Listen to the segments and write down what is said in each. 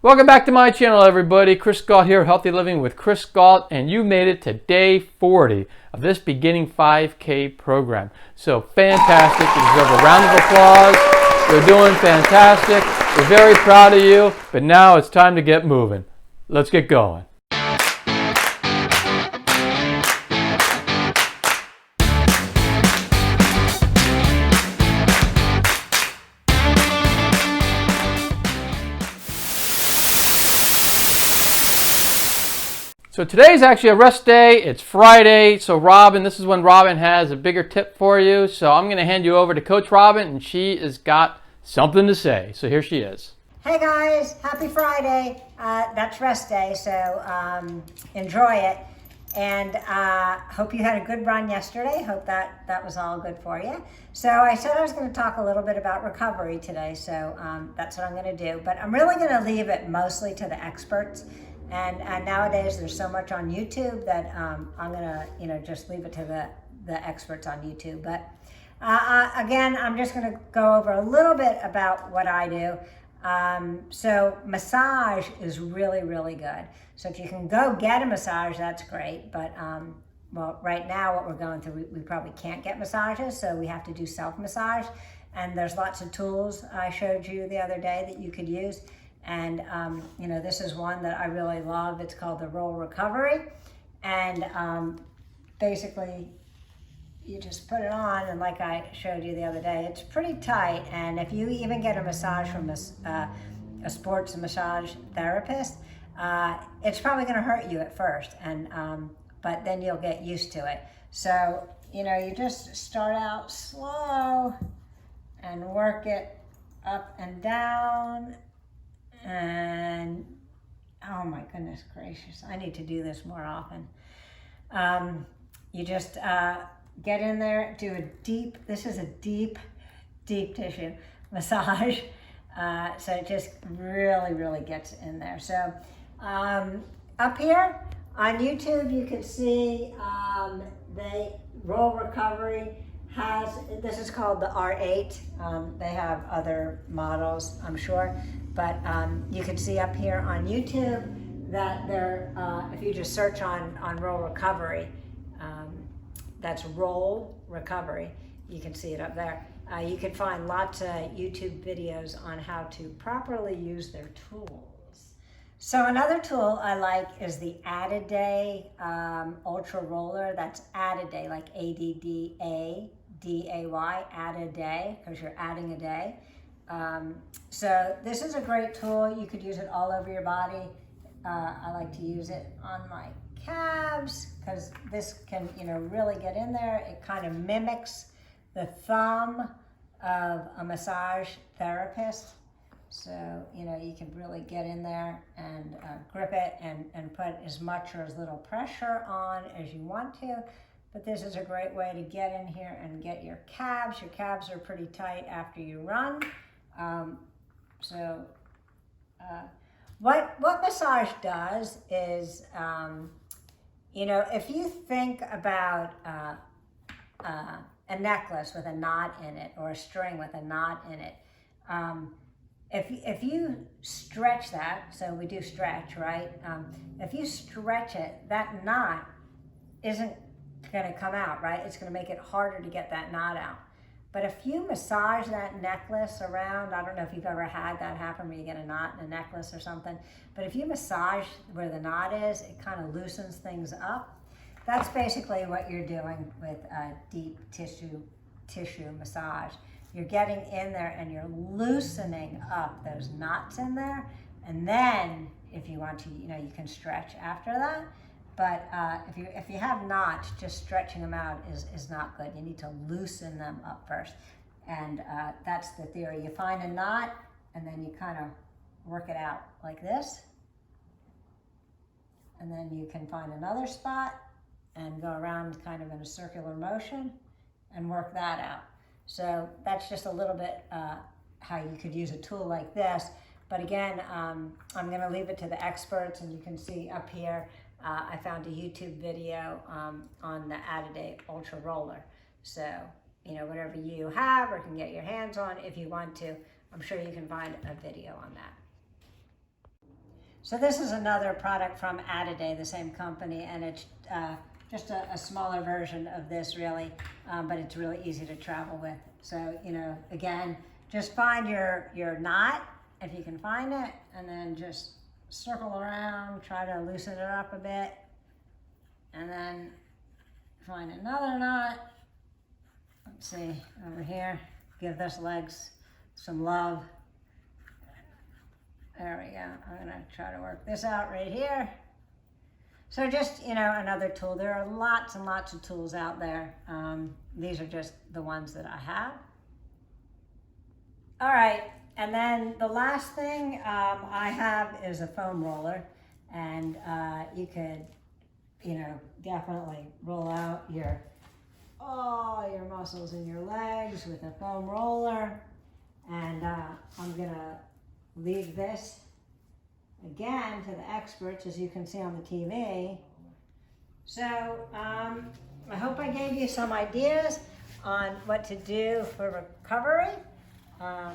Welcome back to my channel, everybody. Chris Gault here, Healthy Living with Chris Gault, and you made it to day 40 of this beginning 5K program. So fantastic. You deserve a round of applause. You're doing fantastic. We're very proud of you, but now it's time to get moving. Let's get going. So today's actually a rest day. It's Friday. So Robin, this is when Robin has a bigger tip for you. So I'm going to hand you over to Coach Robin, and she has got something to say. So here she is. Hey guys, happy Friday. That's rest day, so enjoy it. And hope you had a good run yesterday. Hope that was all good for you. So I said I was going to talk a little bit about recovery today, so that's what I'm going to do. But I'm really going to leave it mostly to the experts. And nowadays there's so much on YouTube that I'm gonna just leave it to the experts on YouTube. But again, I'm just gonna go over a little bit about what I do. So massage is really, really good. So if you can go get a massage, that's great. But well, right now what we're going through, we probably can't get massages, so we have to do self-massage. And there's lots of tools I showed you the other day that you could use. And this is one that I really love. It's called the Roll Recovery. And basically you just put it on, and like I showed you the other day, it's pretty tight. And if you even get a massage from a sports massage therapist, it's probably going to hurt you at first, but then you'll get used to it. So you just start out slow and work it up and down. And oh my goodness gracious, I need to do this more often. You just get in there, do this is a deep tissue massage. So it just really gets in there. So up here on YouTube, you can see they Roll Recovery this is called the R8. They have other models, I'm sure, but you can see up here on YouTube that if you just search on Roll Recovery, that's Roll Recovery, you can see it up there. You can find lots of YouTube videos on how to properly use their tools. So another tool I like is the Add-A-Day Ultra Roller. That's Add-A-Day, like ADDADAY, Add-A-Day, because you're adding a day. So this is a great tool. You could use it all over your body. I like to use it on my calves because this can really get in there. It kind of mimics the thumb of a massage therapist. So, you can really get in there and grip it and put as much or as little pressure on as you want to. But this is a great way to get in here and get your calves. Your calves are pretty tight after you run. What massage does is, if you think about a necklace with a knot in it or a string with a knot in it, if you stretch that, so we do stretch, right? If you stretch it, that knot isn't going to come out, right? It's going to make it harder to get that knot out. But if you massage that necklace around, I don't know if you've ever had that happen where you get a knot in a necklace or something, but if you massage where the knot is, it kind of loosens things up. That's basically what you're doing with a deep tissue massage. You're getting in there and you're loosening up those knots in there. And then if you want to, you can stretch after that. But if you have knots, just stretching them out is not good. You need to loosen them up first. And that's the theory. You find a knot and then you kind of work it out like this. And then you can find another spot and go around kind of in a circular motion and work that out. So that's just a little bit how you could use a tool like this. But again, I'm going to leave it to the experts, and you can see up here, I found a YouTube video on the Add-A-Day Ultra Roller. So, whatever you have or can get your hands on, if you want to, I'm sure you can find a video on that. So this is another product from Adiday, the same company, and it's just a smaller version of this really, but it's really easy to travel with. So, you know, again, just find your knot, if you can find it, and then just circle around, try to loosen it up a bit, and then find another knot. Let's see, over here, give this legs some love. There we go. I'm gonna try to work this out right here. So just, you know, another tool. There are lots and lots of tools out there. These are just the ones that I have. All right, and then the last thing I have is a foam roller, and you could, you know, definitely roll out all your muscles in your legs with a foam roller. And I'm gonna leave this again to the experts, as you can see on the TV. So I hope I gave you some ideas on what to do for recovery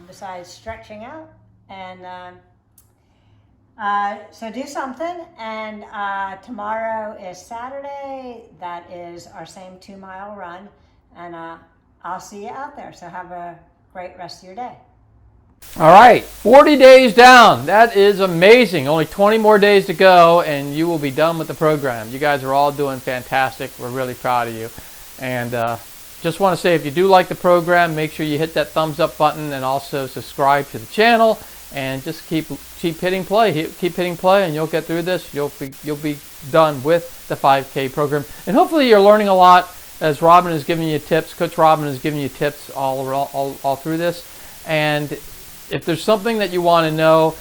besides stretching out. And so do something. And tomorrow is Saturday. That is our same 2-mile run. And I'll see you out there. So have a great rest of your day. All right, 40 days down. That is amazing. Only 20 more days to go, and you will be done with the program. You guys are all doing fantastic. We're really proud of you. And just want to say, if you do like the program, make sure you hit that thumbs up button and also subscribe to the channel. And just keep hitting play. Keep hitting play, and you'll get through this. You'll be done with the 5K program. And hopefully, you're learning a lot as Robin is giving you tips. Coach Robin is giving you tips all through this. And if there's something that you want to know,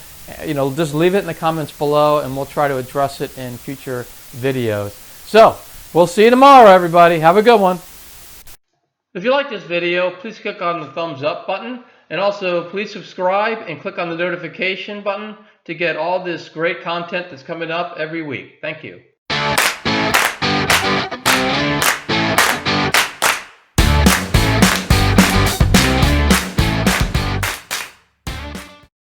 you know, just leave it in the comments below, and we'll try to address it in future videos. So, we'll see you tomorrow, everybody. Have a good one. If you like this video, please click on the thumbs up button, and also please subscribe and click on the notification button to get all this great content that's coming up every week. Thank you.